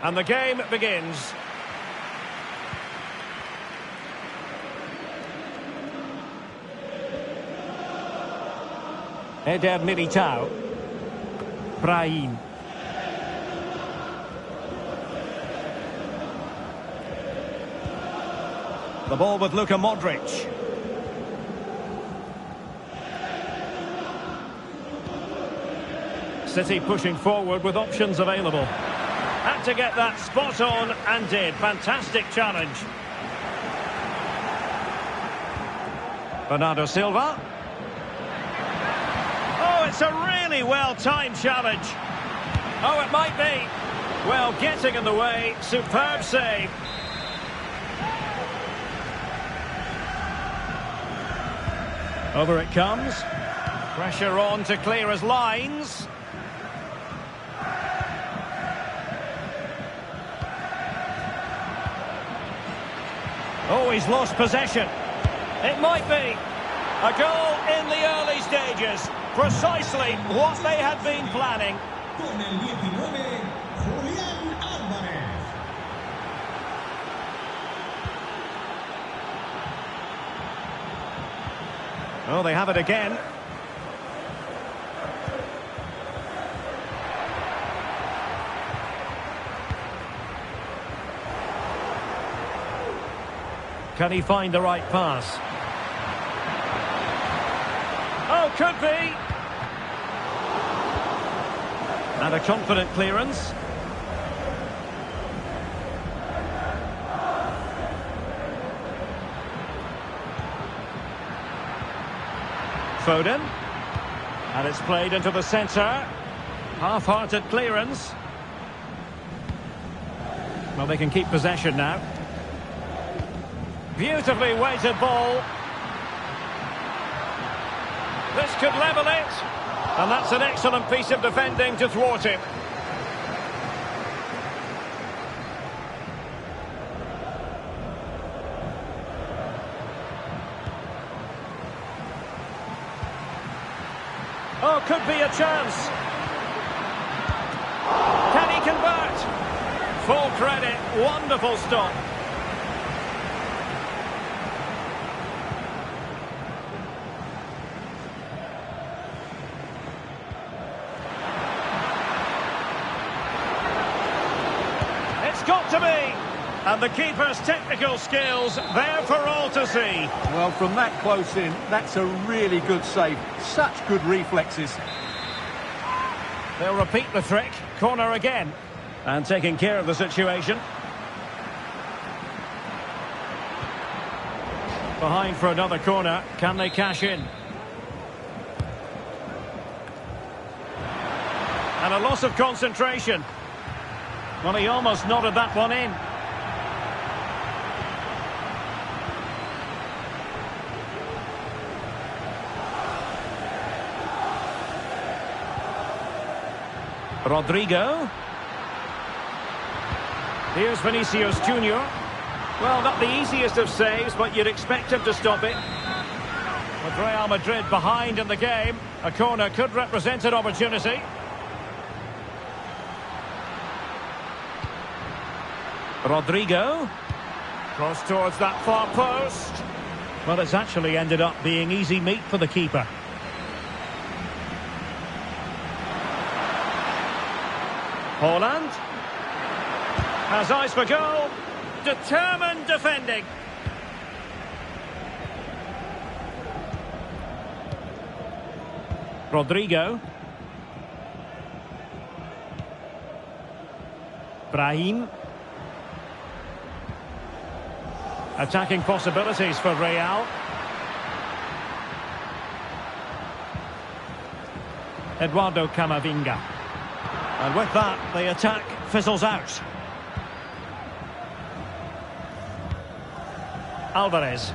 And the game begins. Eder Militao. Brahim. The ball with Luka Modric. City pushing forward with options available. Had to get that spot on and did. Fantastic challenge. Bernardo Silva. Oh, it's a really well-timed challenge. Oh, it might be. Well, getting in the way. Superb save. Over it comes. Pressure on to clear his lines. Oh, he's lost possession. It might be. A goal in the early stages. Precisely what they had been planning. Con el 19, Julián Álvarez. Oh, they have it again. Can he find the right pass? Oh, could be. And a confident clearance. Foden. And it's played into the centre. Half-hearted clearance. Well, they can keep possession now. Beautifully weighted ball. This could level it. And that's an excellent piece of defending to thwart him. Oh, could be a chance. Can he convert? Full credit. Wonderful stop. Got to be, and the keeper's technical skills there for all to see. Well, from that close in, that's a really good save. Such good reflexes. They'll repeat the trick. Corner again, and taking care of the situation. Behind for another corner. Can they cash in? And a loss of concentration. Well, he almost nodded that one in. Rodrigo. Here's Vinicius Junior. Well, not the easiest of saves, but you'd expect him to stop it. With Real Madrid behind in the game, a corner could represent an opportunity. Rodrigo. Cross towards that far post. Well, it's actually ended up being easy meat for the keeper. Haaland. Has eyes for goal. Determined defending. Rodrigo. Brahim. Attacking possibilities for Real. Eduardo Camavinga. And with that, the attack fizzles out. Alvarez.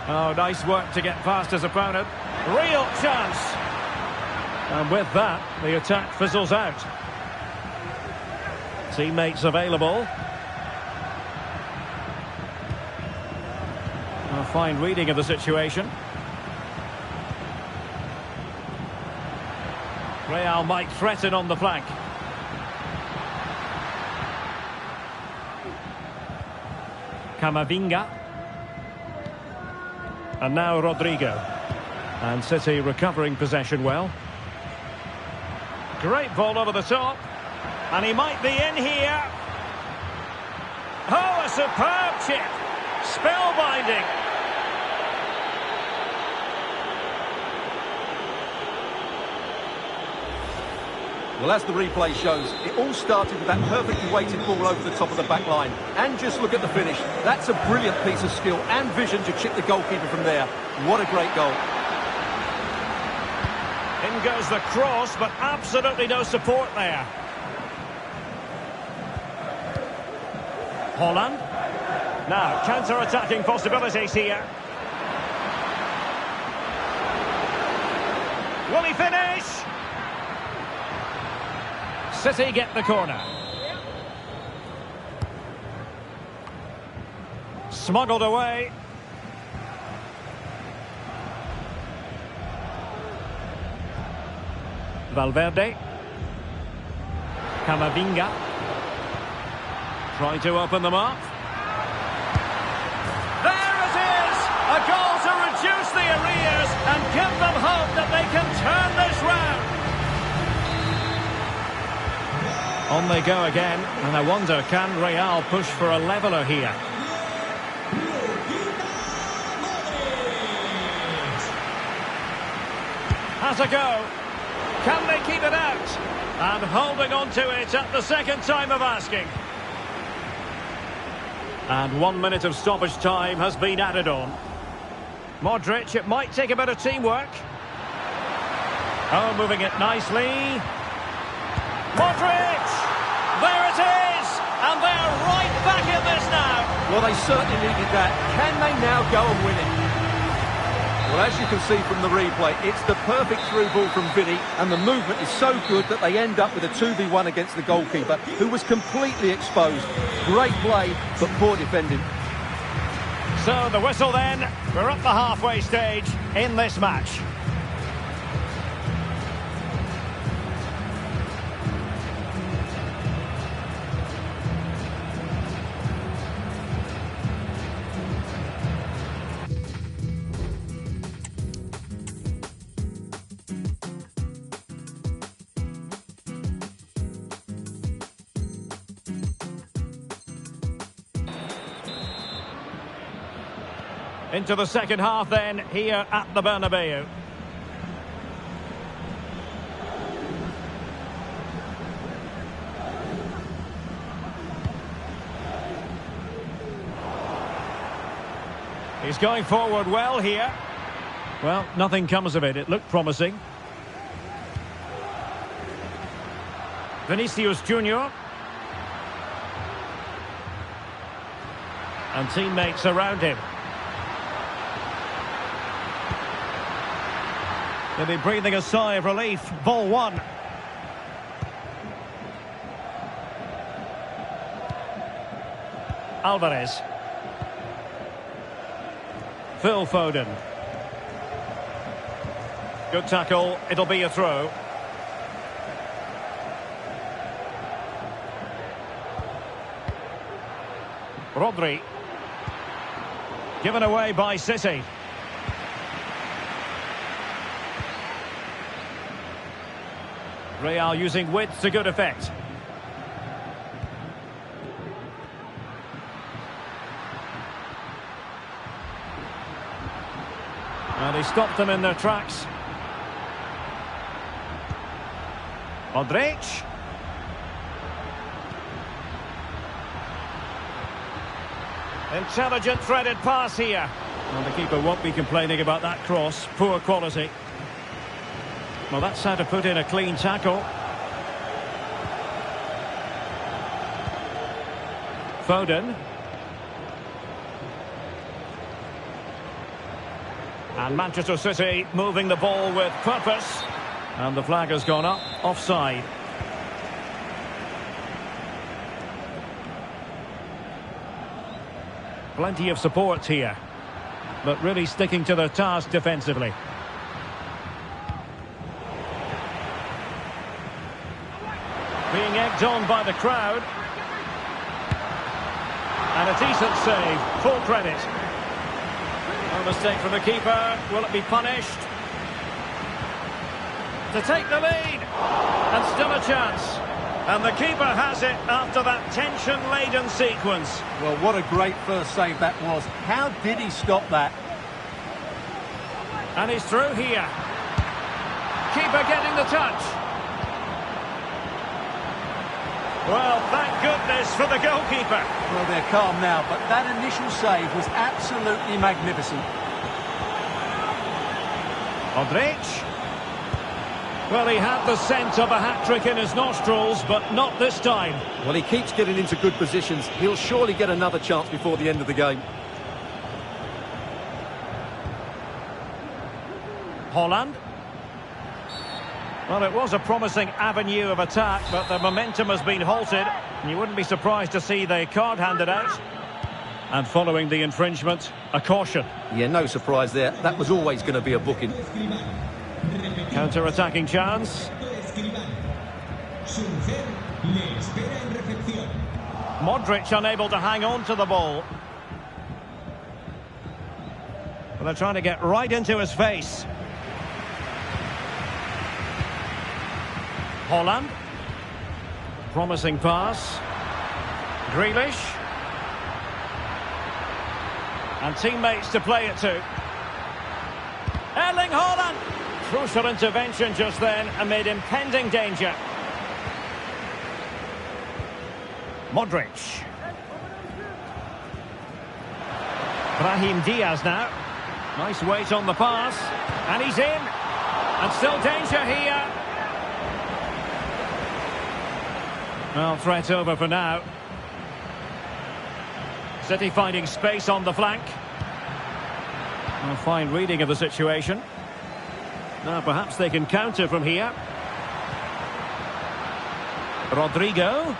Oh, nice work to get past his opponent. Real chance. And with that, the attack fizzles out. Teammates available. A fine reading of the situation. Real might threaten on the flank. Camavinga. And now Rodrigo. And City recovering possession well. Great ball over the top. And he might be in here. Oh, a superb chip. Spellbinding. Well, as the replay shows, it all started with that perfectly weighted ball over the top of the back line. And just look at the finish. That's a brilliant piece of skill and vision to chip the goalkeeper from there. What a great goal. In goes the cross, but absolutely no support there. Holland. Now, counter-attacking possibilities here. Will he finish? City get the corner. Smuggled away. Valverde. Camavinga. Trying to open them up. There it is! A goal to reduce the arrears and give them hope that they can turn this round. On they go again, and I wonder, can Real push for a leveller here? Has a go. Can they keep it out? And holding on to it at the second time of asking. And 1 minute of stoppage time has been added on. Modric, it might take a bit of teamwork. Oh, moving it nicely. Modric! There it is! And they're right back in this now. Well, they certainly needed that. Can they now go and win it? Well, as you can see from the replay, it's the perfect through ball from Vinny, and the movement is so good that they end up with a 2v1 against the goalkeeper, who was completely exposed. Great play, but poor defending. So the whistle then. We're at the halfway stage in this match. Into the second half then, here at the Bernabeu. He's going forward well here. Well, nothing comes of it. It looked promising. Vinicius Junior. And teammates around him. They'll be breathing a sigh of relief. Ball one. Alvarez. Phil Foden. Good tackle. It'll be a throw. Rodri. Given away by City. Real using width to good effect. And he stopped them in their tracks. Modric. Intelligent threaded pass here. Well, the keeper won't be complaining about that cross. Poor quality. Well, that's how to put in a clean tackle. Foden. And Manchester City moving the ball with purpose. And the flag has gone up, offside. Plenty of support here, but really sticking to their task defensively. Being egged on by the crowd. And a decent save, full credit. No mistake from the keeper. Will it be punished? To take the lead. And still a chance. And the keeper has it after that tension-laden sequence. Well, what a great first save that was. How did he stop that? And he's through here. Keeper getting the touch. Well, thank goodness for the goalkeeper. Well, they're calm now, but that initial save was absolutely magnificent. Modric. Well, he had the scent of a hat-trick in his nostrils, but not this time. Well, he keeps getting into good positions. He'll surely get another chance before the end of the game. Holland. Well, it was a promising avenue of attack, but the momentum has been halted. And you wouldn't be surprised to see the card handed out. And following the infringement, a caution. Yeah, no surprise there. That was always going to be a booking. Counter-attacking chance. Modric unable to hang on to the ball. Well, they're trying to get right into his face. Holland. Promising pass. Grealish. And teammates to play it to. Erling Haaland. Crucial intervention just then amid impending danger. Modric. Brahim Diaz now. Nice weight on the pass. And he's in. And still danger here. Well, threat over for now. City finding space on the flank. A fine reading of the situation. Now perhaps they can counter from here. Rodrigo.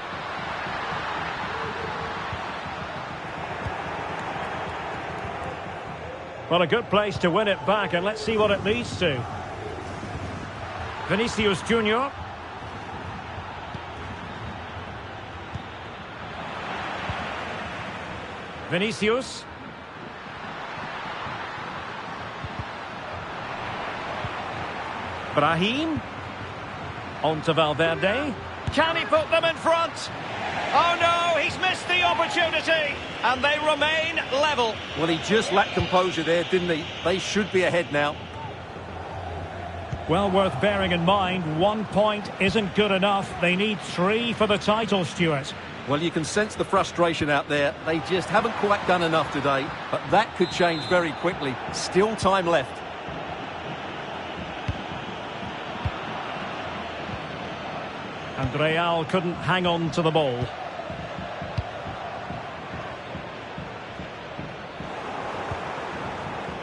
Well, a good place to win it back, and let's see what it leads to. Vinicius Junior. Vinicius. Brahim. On to Valverde. Can he put them in front? Oh no, he's missed the opportunity. And they remain level. Well, he just lacked composure there, didn't he? They should be ahead now. Well, worth bearing in mind, 1 point isn't good enough. They need 3 for the title, Stuart. Well, you can sense the frustration out there. They just haven't quite done enough today. But that could change very quickly. Still time left. And Real couldn't hang on to the ball.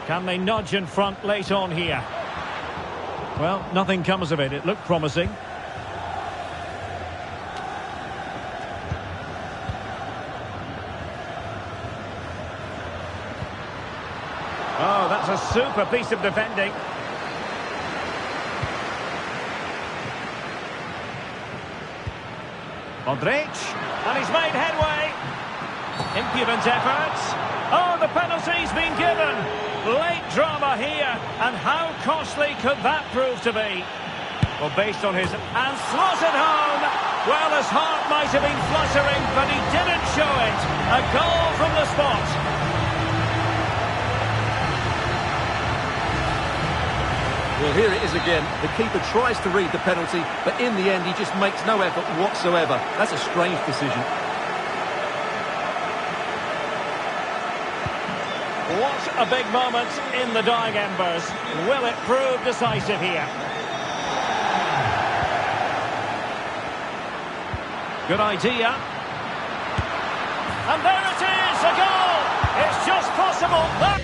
Can they nudge in front late on here? Well, nothing comes of it. It looked promising. Oh, that's a super piece of defending. Modric, and he's made headway. Impudent efforts. Oh, the penalty's been given. Late drama here, and how costly could that prove to be? Well, based on his... and slotted home. Well, his heart might have been fluttering, but he didn't show it. A goal from the spot. Well, here it is again. The keeper tries to read the penalty, but in the end, he just makes no effort whatsoever. That's a strange decision. What a big moment in the dying embers. Will it prove decisive here? Good idea. And there it is, a goal! It's just possible. That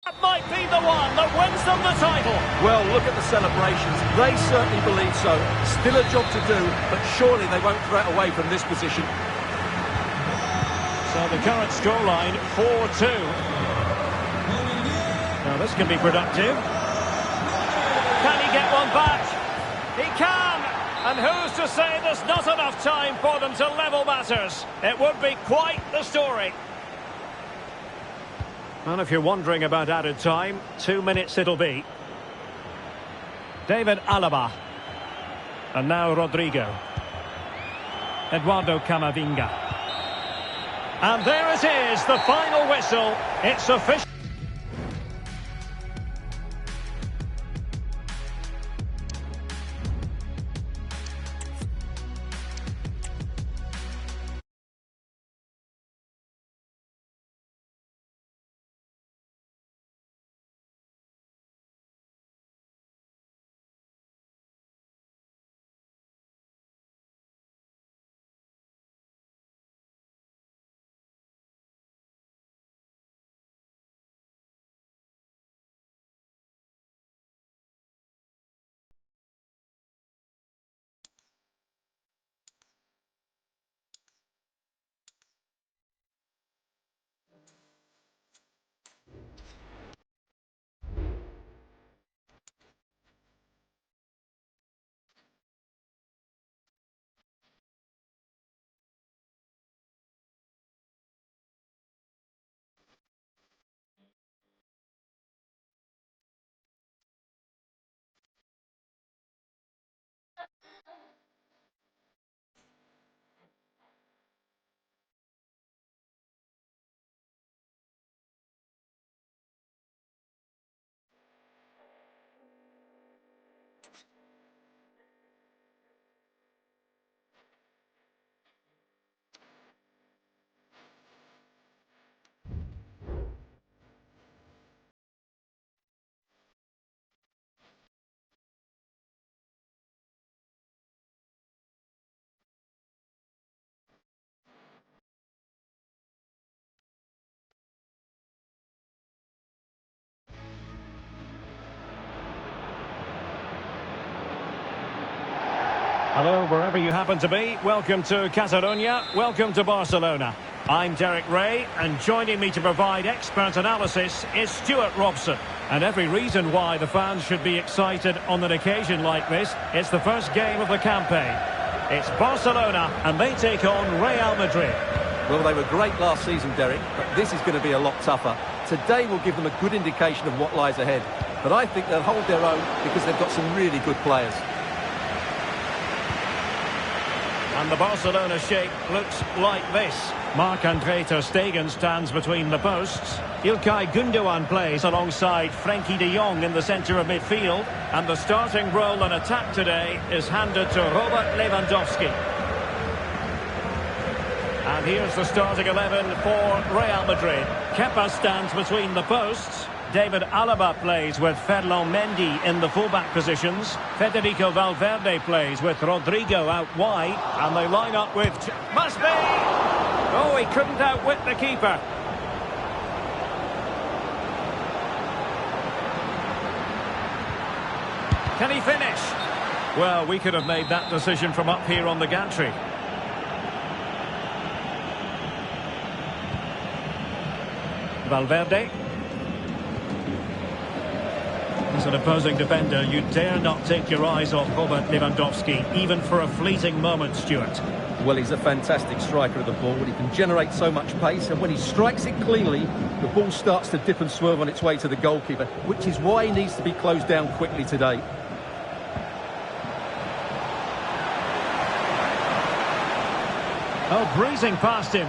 That might be the one that wins them the title. Well, look at the celebrations. They certainly believe so. Still a job to do, but surely they won't throw it away from this position. So the current scoreline, 4-2. Now this can be productive. Can he get one back? He can! And who's to say there's not enough time for them to level matters? It would be quite the story. And if you're wondering about added time, 2 minutes it'll be. David Alaba. And now Rodrigo. Eduardo Camavinga. And there it is, the final whistle. It's official. Hello, wherever you happen to be. Welcome to Catalonia. Welcome to Barcelona. I'm Derek Ray, and joining me to provide expert analysis is Stuart Robson. And every reason why the fans should be excited on an occasion like this. It's the first game of the campaign. It's Barcelona, and they take on Real Madrid. Well, they were great last season, Derek, but this is going to be a lot tougher. Today will give them a good indication of what lies ahead. But I think they'll hold their own because they've got some really good players. And the Barcelona shape looks like this. Marc-Andre ter Stegen stands between the posts. Ilkay Gundogan plays alongside Frenkie de Jong in the centre of midfield. And the starting role in attack today is handed to Robert Lewandowski. And here's the starting 11 for Real Madrid. Kepa stands between the posts. David Alaba plays with Ferland Mendy in the fullback positions. Federico Valverde plays with Rodrigo out wide. And they line up with... Must be! Oh, he couldn't outwit the keeper. Can he finish? Well, we could have made that decision from up here on the gantry. Valverde. As an opposing defender, you dare not take your eyes off Robert Lewandowski, even for a fleeting moment, Stuart. Well, he's a fantastic striker of the ball. He can generate so much pace, and when he strikes it cleanly, the ball starts to dip and swerve on its way to the goalkeeper, which is why he needs to be closed down quickly today. Oh, breezing past him.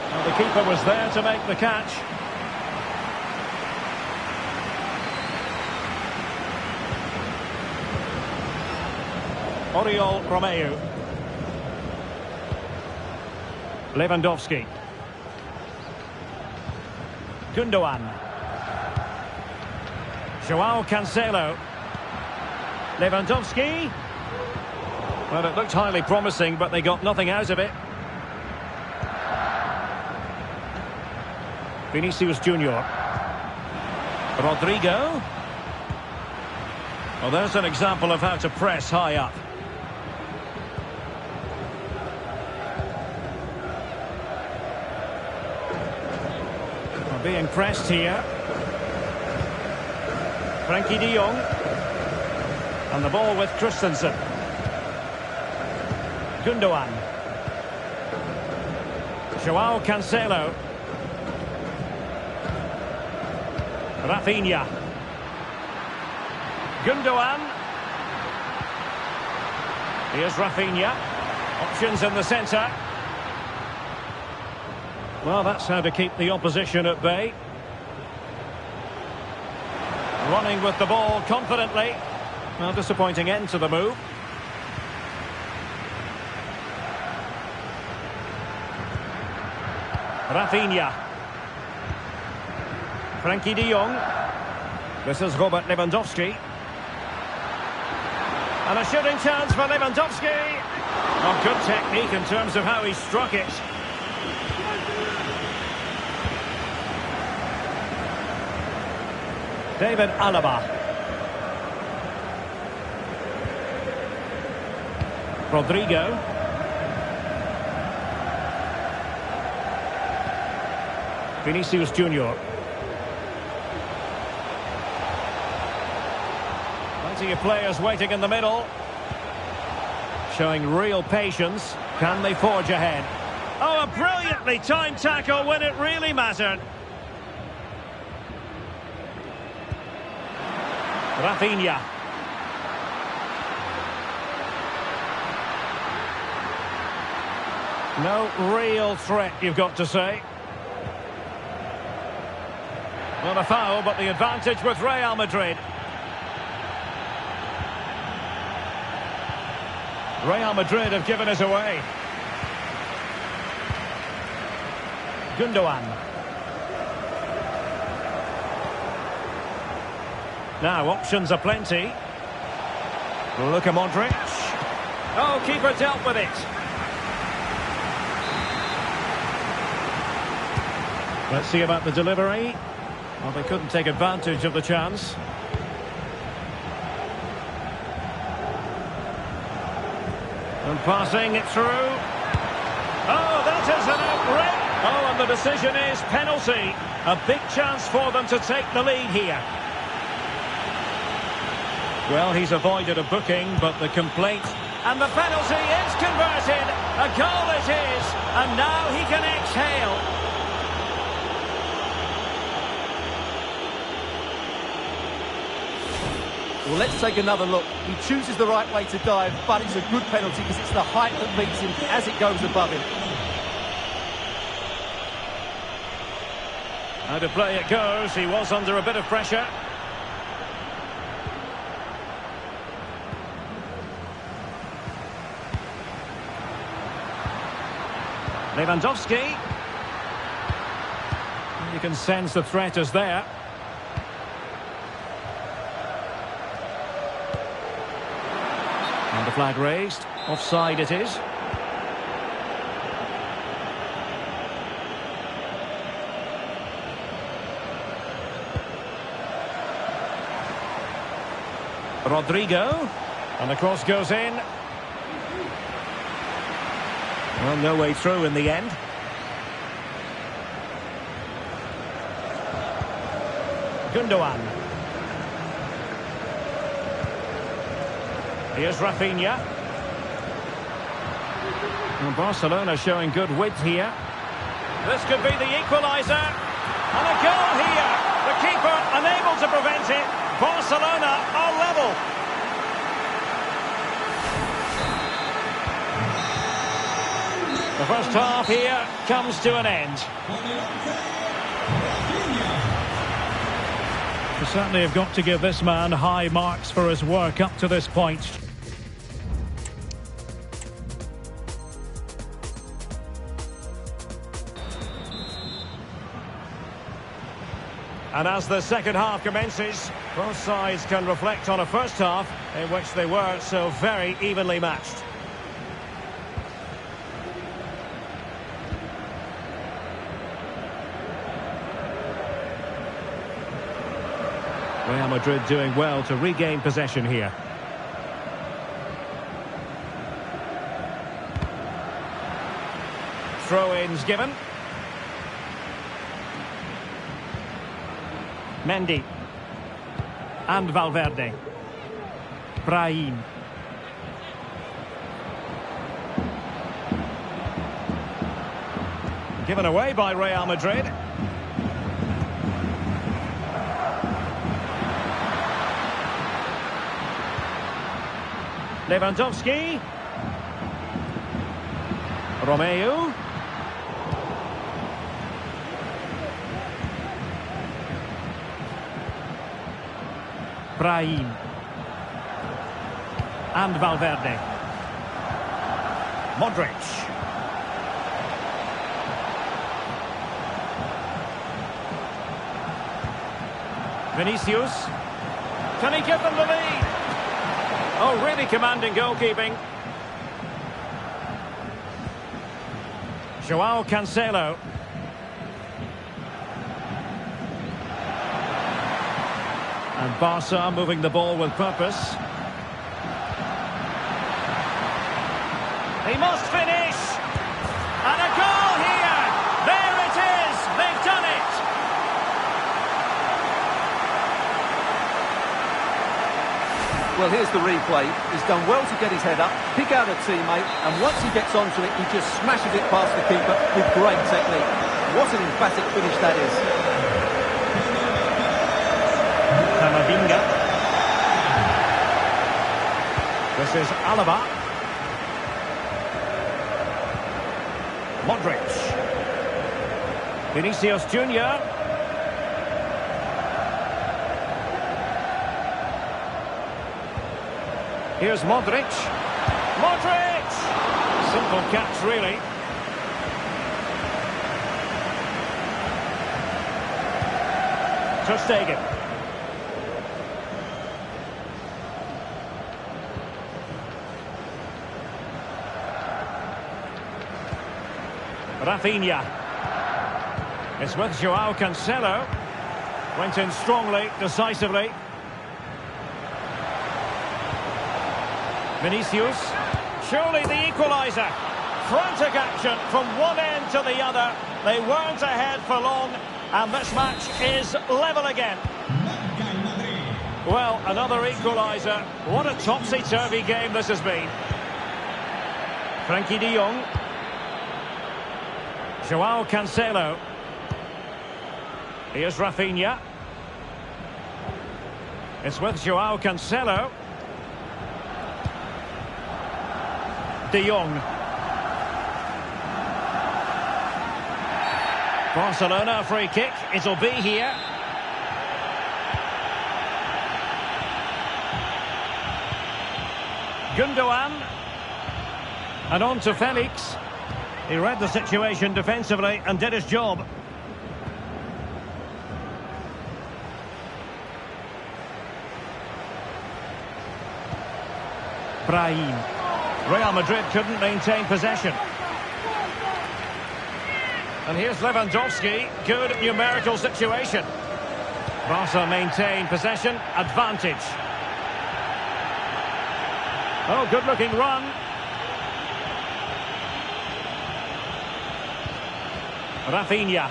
Well, the keeper was there to make the catch. Oriol Romeu. Lewandowski. Gundogan. Joao Cancelo. Lewandowski. Well, it looked highly promising, but they got nothing out of it. Vinicius Junior. Rodrigo. Well, there's an example of how to press high up. Well, being pressed here. Frankie de Jong. And the ball with Christensen. Gundogan. Joao Cancelo. Rafinha. Gundogan. Here's Rafinha. Options in the centre. Well, that's how to keep the opposition at bay. Running with the ball confidently. Well, disappointing end to the move. Rafinha. Frankie de Jong. This is Robert Lewandowski. And a shooting chance for Lewandowski. Oh, good technique in terms of how he struck it. David Alaba. Rodrigo. Vinicius Junior. Plenty of players waiting in the middle. Showing real patience. Can they forge ahead? Oh, a brilliantly timed tackle when it really mattered. Rafinha. No real threat, you've got to say. Not a foul, but the advantage with Real Madrid. Real Madrid have given us away. Gundogan. Now, options are plenty. Luka Modric. Oh, keeper dealt with it. Let's see about the delivery. Well, they couldn't take advantage of the chance. And passing it through. Oh, that is an outrage. Oh, and the decision is penalty. A big chance for them to take the lead here. Well, he's avoided a booking, but the complaint... And the penalty is converted. A goal it is. And now he can exhale. Well, let's take another look. He chooses the right way to dive, but it's a good penalty because it's the height that beats him as it goes above him. How to play it goes. He was under a bit of pressure. Lewandowski. You can sense the threat is there. And the flag raised. Offside it is. Rodrigo. And the cross goes in. Well, no way through in the end. Gundogan. Here's Rafinha. And Barcelona showing good width here. This could be the equaliser. And a goal here. The keeper unable to prevent it. Barcelona are level. The first half here comes to an end. We certainly have got to give this man high marks for his work up to this point. And as the second half commences, both sides can reflect on a first half in which they were so very evenly matched. Real Madrid doing well to regain possession here. Throw-ins given. Mendy. And Valverde. Brahim. Given away by Real Madrid. Lewandowski. Romeu. Brahim. And Valverde. Modric. Vinicius. Can he give them the lead? Oh, really commanding goalkeeping. Joao Cancelo. And Barca moving the ball with purpose. He must finish. And a goal here. There it is. They've done it. Well, here's the replay. He's done well to get his head up, pick out a teammate, and once he gets onto it, he just smashes it past the keeper with great technique. What an emphatic finish that is. Camavinga. This is Alaba. Modric. Vinicius Junior. Here's Modric. Modric! Simple catch, really. Ter Stegen. Rafinha. It's with Joao Cancelo. Went in strongly, decisively. Vinicius. Surely the equaliser. Frantic action from one end to the other. They weren't ahead for long, and this match is level again. Well, another equaliser. What a topsy-turvy game this has been. Frankie de Jong. Joao Cancelo. Here's Rafinha. It's with Joao Cancelo. De Jong. Barcelona free kick. It'll be here. Gundogan. And on to Felix. He read the situation defensively and did his job. Brahim. Real Madrid couldn't maintain possession. And here's Lewandowski. Good numerical situation. Barca maintain possession. Advantage. Oh, good-looking run. Rafinha.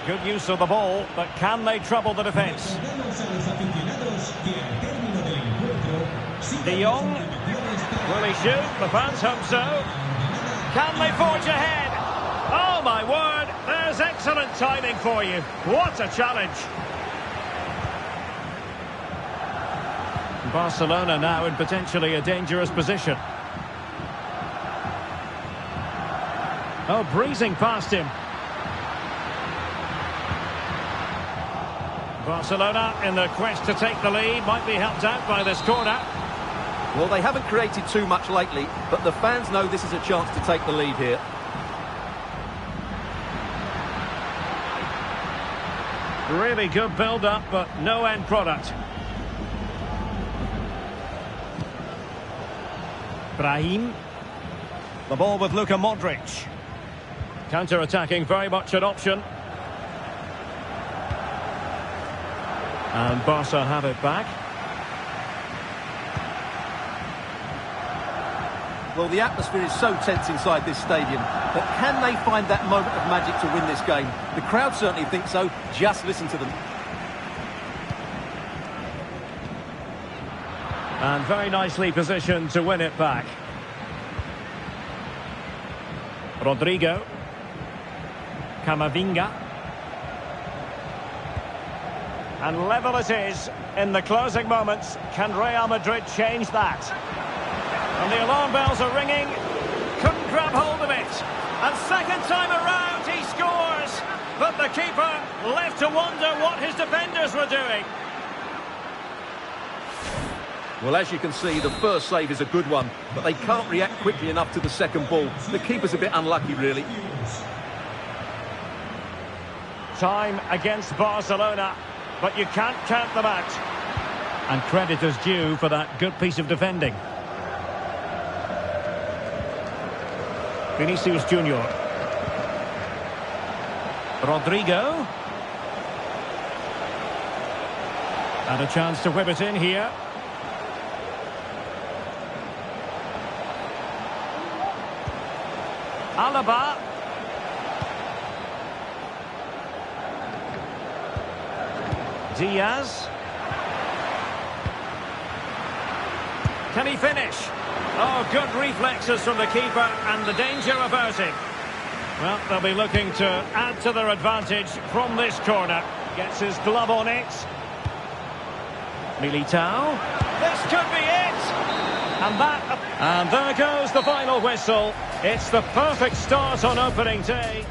Good use of the ball, but can they trouble the defence? De Jong. Will he shoot? The fans hope so. Can they forge ahead? Oh, my word. There's excellent timing for you. What a challenge. Barcelona now in potentially a dangerous position. Oh, breezing past him. Barcelona in the quest to take the lead. Might be helped out by this corner. Well, they haven't created too much lately, but the fans know this is a chance to take the lead here. Really good build-up, but no end product. Brahim. The ball with Luka Modric. Counter-attacking, very much an option. And Barca have it back. Well, the atmosphere is so tense inside this stadium, but can they find that moment of magic to win this game? The crowd certainly think so. Just listen to them. And very nicely positioned to win it back. Rodrigo. Camavinga. And level it is in the closing moments. Can Real Madrid change that? And the alarm bells are ringing. Couldn't grab hold of it. And second time around he scores. But the keeper left to wonder what his defenders were doing. Well, as you can see, the first save is a good one, but they can't react quickly enough to the second ball. The keeper's a bit unlucky, really. Time against Barcelona, but you can't count them out. And credit is due for that good piece of defending. Vinicius Junior. Rodrigo. And a chance to whip it in here. Alaba. Diaz. Can he finish? Oh, good reflexes from the keeper and the danger averted. Well, they'll be looking to add to their advantage from this corner. Gets his glove on it. Militao. This could be it. And there goes the final whistle. It's the perfect start on opening day.